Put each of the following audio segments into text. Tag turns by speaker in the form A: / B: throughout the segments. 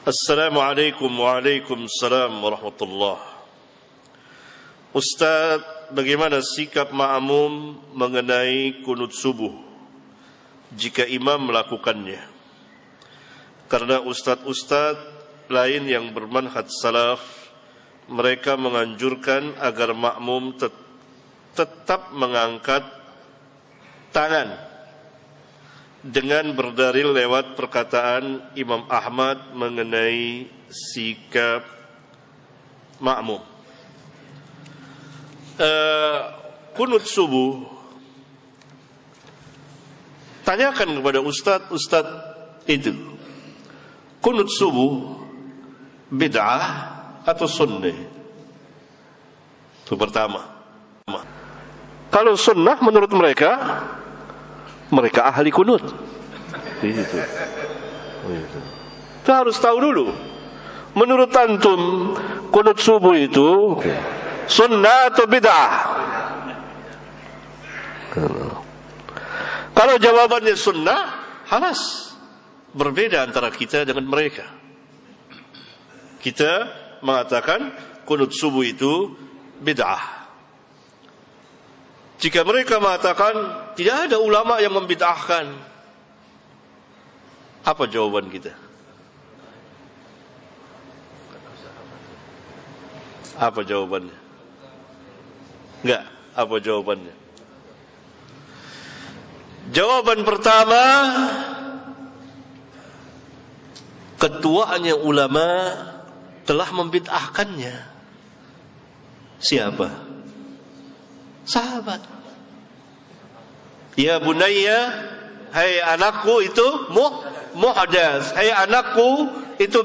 A: Assalamualaikum waalaikumsalam warahmatullah. Ustaz, bagaimana sikap makmum mengenai kunut subuh jika imam melakukannya? Karena ustaz-ustaz lain yang bermanhaj salaf, mereka menganjurkan agar makmum tetap mengangkat tangan dengan berdalil lewat perkataan Imam Ahmad mengenai sikap makmum. Kunut subuh, tanyakan kepada ustaz itu, kunut subuh bid'ah atau sunnah? Itu pertama. Kalau sunnah menurut mereka ahli kunut. Itu harus tahu dulu. Menurut antum, kunut subuh itu sunnah atau bid'ah? Kalau jawabannya sunnah, halas. Berbeda antara kita dengan mereka. Kita mengatakan kunut subuh itu bid'ah. Jika mereka mengatakan tidak ada ulama yang membid'ahkan, apa jawaban kita? Apa jawabannya? Enggak, apa jawabannya? Jawaban pertama, ketuanya ulama telah membid'ahkannya. Siapa? Sahabat. Ya bunayya, hai anakku, itu muhdas. Hai anakku, itu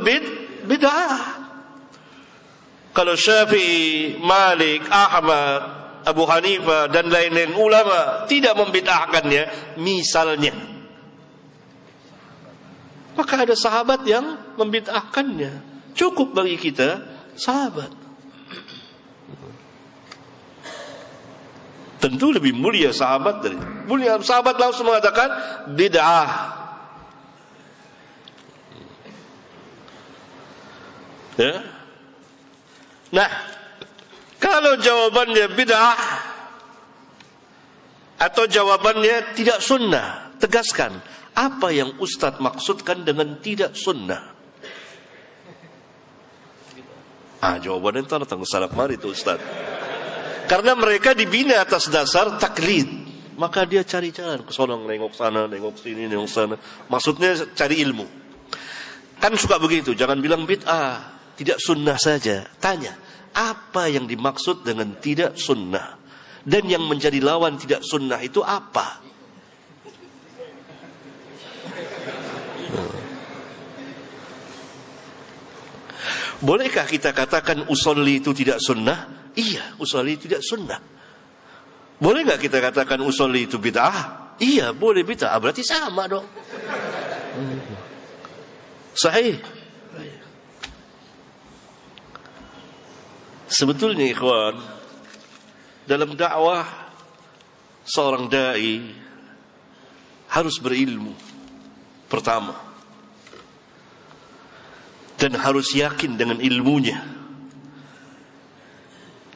A: bid'ah. Kalau Syafi'i, Malik, Ahmad, Abu Hanifah dan lain-lain ulama tidak membid'ahkannya, misalnya, maka ada sahabat yang membid'ahkannya. Cukup bagi kita sahabat. Tentu lebih mulia sahabat dari mulia. Sahabat langsung mengatakan bid'ah. Ya. Nah, kalau jawabannya bid'ah atau jawabannya tidak sunnah, tegaskan apa yang Ustadz maksudkan dengan tidak sunnah. Jawabannya itu datang ke salaf mari itu Ustadz. Karena mereka dibina atas dasar taklid, maka dia cari jalan ke sana, nengok sana, nengok sini, nengok sana. Maksudnya cari ilmu. Kan suka begitu, jangan bilang bid'ah, tidak sunnah saja. Tanya, apa yang dimaksud dengan tidak sunnah? Dan yang menjadi lawan tidak sunnah itu apa? Bolehkah kita katakan usolli itu tidak sunnah? Iya, usolli tidak sunnah. Boleh nggak kita katakan usolli itu bid'ah? Iya, boleh bid'ah. Berarti sama dong. Sahih. Sebetulnya ikhwan, dalam dakwah seorang dai harus berilmu pertama, dan harus yakin dengan ilmunya,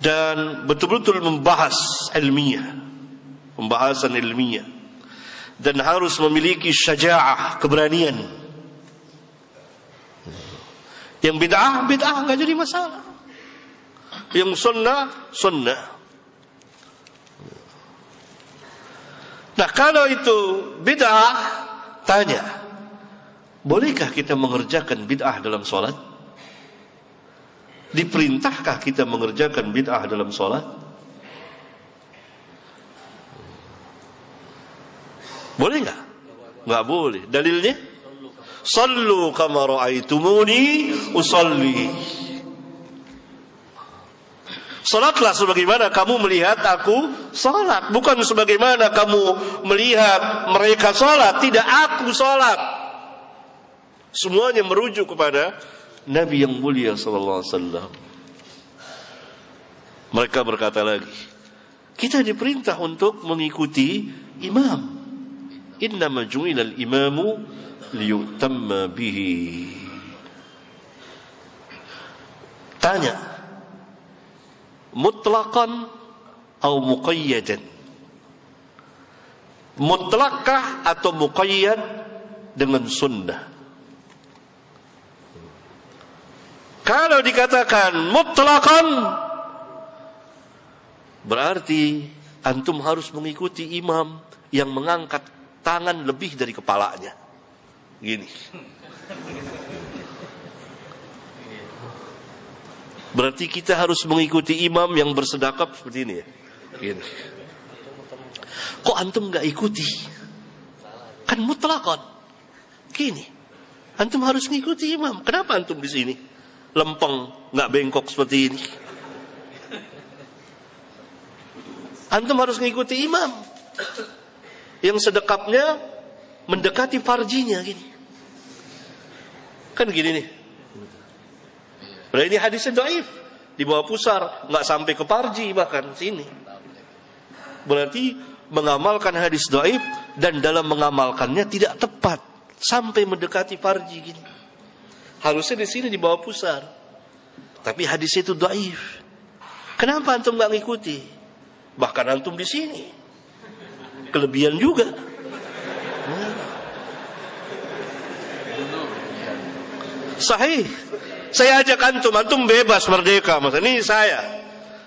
A: dan betul-betul membahas ilmiah, pembahasan ilmiah, dan harus memiliki syaja'ah, keberanian. Yang bid'ah, bid'ah, nggak jadi masalah. Yang sunnah, sunnah. Nah, kalau itu bid'ah, tanya, bolehkah kita mengerjakan bid'ah dalam sholat? Diperintahkah kita mengerjakan bid'ah dalam sholat? Boleh nggak? Nggak boleh. Dalilnya? Sallu kama ra'aitumuni usalli. Salatlah sebagaimana kamu melihat aku salat, bukan sebagaimana kamu melihat mereka salat. Tidak, aku salat. Semuanya merujuk kepada Nabi yang mulia sallallahu alaihi wasallam. Mereka berkata lagi, kita diperintah untuk mengikuti imam. Innama ju'ilal imamu liyutamma bihi. Tanya, mutlaqan atau muqayyadan? Mutlakkah atau muqayyad dengan sunnah? Kalau dikatakan mutlaqan, berarti antum harus mengikuti imam yang mengangkat tangan lebih dari kepalanya. Gini. Berarti kita harus mengikuti imam yang bersedekap seperti ini ya. Gini. Kok antum nggak ikuti? Kan mutlaqan. Gini. Antum harus mengikuti imam. Kenapa antum di sini? Lempeng, nggak bengkok seperti ini. Antum harus mengikuti imam yang sedekapnya mendekati farjinya gini. Kan gini nih. Berarti ini hadisnya dhaif, di bawah pusar, nggak sampai ke farji bahkan sini. Berarti mengamalkan hadis dhaif dan dalam mengamalkannya tidak tepat sampai mendekati farji gini. Harusnya di sini di bawah pusar. Tapi hadis itu dhaif. Kenapa antum nggak ngikuti? Bahkan antum di sini kelebihan juga. Sahih. Saya ajak antum bebas merdeka. Mas ini saya.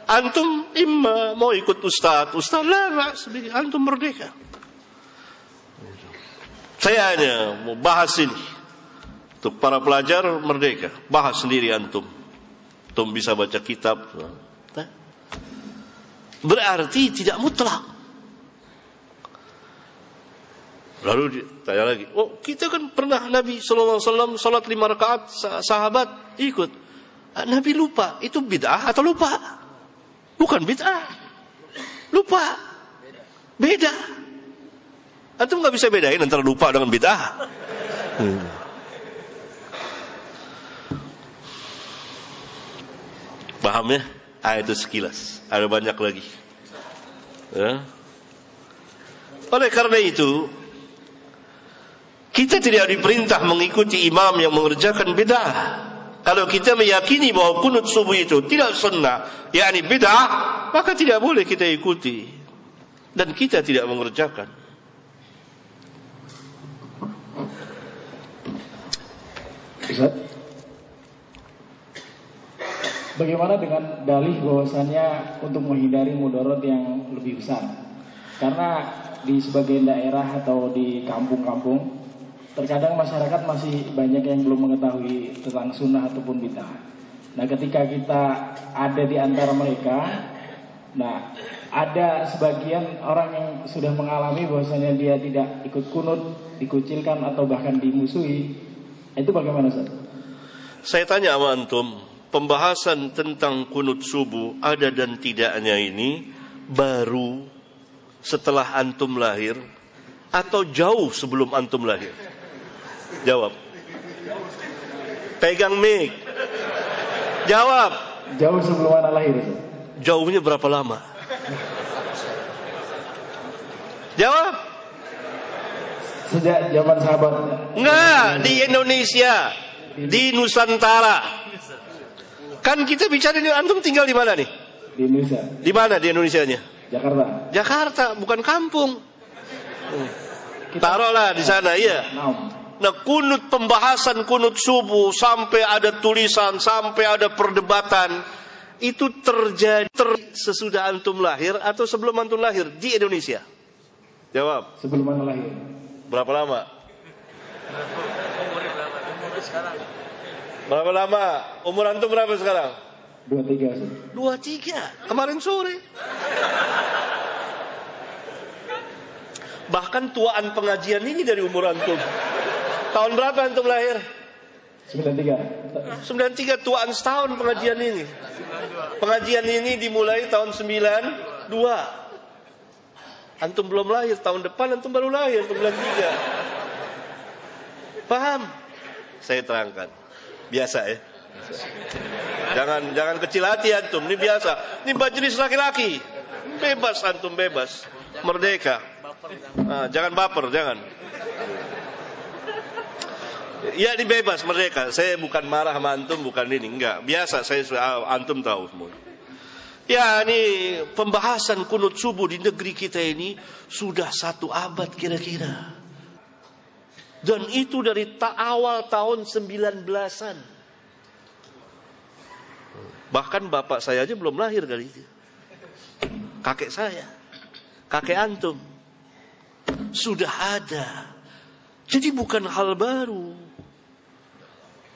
A: Antum imma mau ikut ustaz lah, antum merdeka. Saya hanya mau bahas ini. Untuk para pelajar merdeka, bahas sendiri antum. Antum bisa baca kitab. Berarti tidak mutlak. Lalu tanya lagi, oh kita kan pernah Nabi SAW salat 5 rakaat, sahabat ikut. Nabi lupa, itu bid'ah atau lupa? Bukan bid'ah, lupa, beda. Antum nggak bisa bedain antara lupa dengan bid'ah. Paham ya? Itu sekilas. Ada banyak lagi. Ya. Oleh karena itu, kita tidak diperintah mengikuti imam yang mengerjakan bid'ah. Kalau kita meyakini bahwa kunut subuh itu tidak sunnah, yakni bid'ah, maka tidak boleh kita ikuti. Dan kita tidak mengerjakan.
B: Ustaz, bagaimana dengan dalih bahwasannya untuk menghindari mudarat yang lebih besar? Karena di sebagian daerah atau di kampung-kampung terkadang masyarakat masih banyak yang belum mengetahui tentang sunnah ataupun bid'ah. Nah, ketika kita ada di antara mereka, nah ada sebagian orang yang sudah mengalami bahwasanya dia tidak ikut kunut, dikucilkan atau bahkan dimusuhi. Itu bagaimana, Ustaz?
A: Saya tanya sama antum, pembahasan tentang kunut subuh ada dan tidaknya ini baru setelah antum lahir atau jauh sebelum antum lahir? Jawab. Pegang mic. Jawab.
B: Jauh sebelum anak lahir.
A: Jauhnya berapa lama? Jawab.
B: Sejak zaman sahabat.
A: Enggak, di Indonesia, di Nusantara. Kan kita bicara ini, antum tinggal di mana nih?
B: Di Indonesia.
A: Di mana di Indonesianya?
B: Jakarta.
A: Jakarta, bukan kampung. Taruhlah di sana, iya. Nah, kunut, pembahasan kunut subuh sampai ada tulisan, sampai ada perdebatan, itu terjadi sesudah antum lahir atau sebelum antum lahir di Indonesia? Jawab.
B: Sebelum anak lahir.
A: Berapa lama? Berapa lama? Umur antum berapa sekarang?
B: 23.
A: 23. Kemarin sore. Bahkan tuaan pengajian ini dari umur antum. Tahun berapa antum lahir?
B: 93.
A: 93, tuaan setahun pengajian ini. Pengajian ini dimulai tahun 92. Antum belum lahir, tahun depan antum baru lahir, 93. Paham? Saya terangkan. Biasa ya. Jangan kecil hati antum, ini biasa. Ini majelis laki-laki. Bebas antum, bebas. Merdeka. Jangan baper, jangan. Ya dibebas mereka. Saya bukan marah sama antum, bukan ini, enggak. Biasa saya antum tahu semua. Ya ini pembahasan kunut subuh di negeri kita ini sudah 1 abad kira-kira. Dan itu dari awal tahun 19-an. Bahkan bapak saya aja belum lahir kali itu. Kakek saya, kakek antum sudah ada. Jadi bukan hal baru.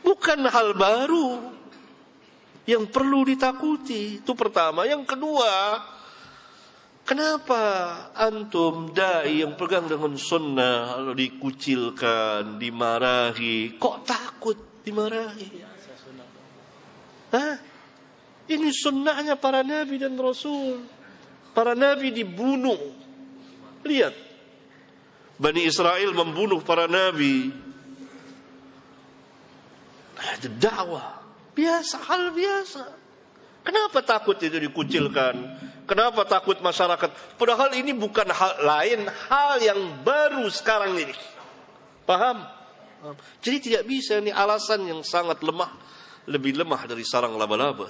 A: Bukan hal baru yang perlu ditakuti. Itu pertama. Yang kedua, kenapa antum dai yang pegang dengan sunnah lalu dikucilkan, dimarahi? Kok takut dimarahi? Hah? Ini sunnahnya para nabi dan rasul. Para nabi dibunuh. Lihat, Bani Israel membunuh para nabi. Itu dakwah biasa, hal biasa. Kenapa takut itu dikucilkan? Kenapa takut masyarakat? Padahal ini bukan hal lain, hal yang baru sekarang ini. Paham? Jadi tidak bisa, ini alasan yang sangat lemah, lebih lemah dari sarang laba-laba.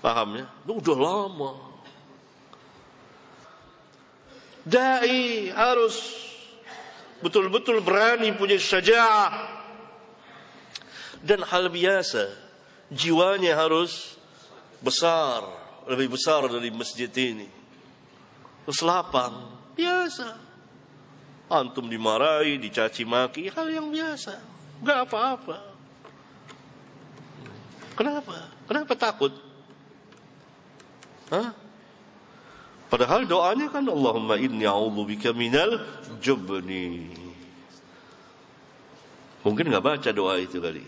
A: Paham ya? Udah lama. Dai harus betul-betul berani, punya syaja'ah. Dan hal biasa, jiwanya harus besar, lebih besar dari masjid ini. Terus lapang, biasa. Antum dimarahi, dicaci maki, hal yang biasa. Enggak apa-apa. Kenapa? Kenapa takut? Hah? Padahal doanya kan Allahumma inni a'udzubika minal jubni. Mungkin enggak baca doa itu kali.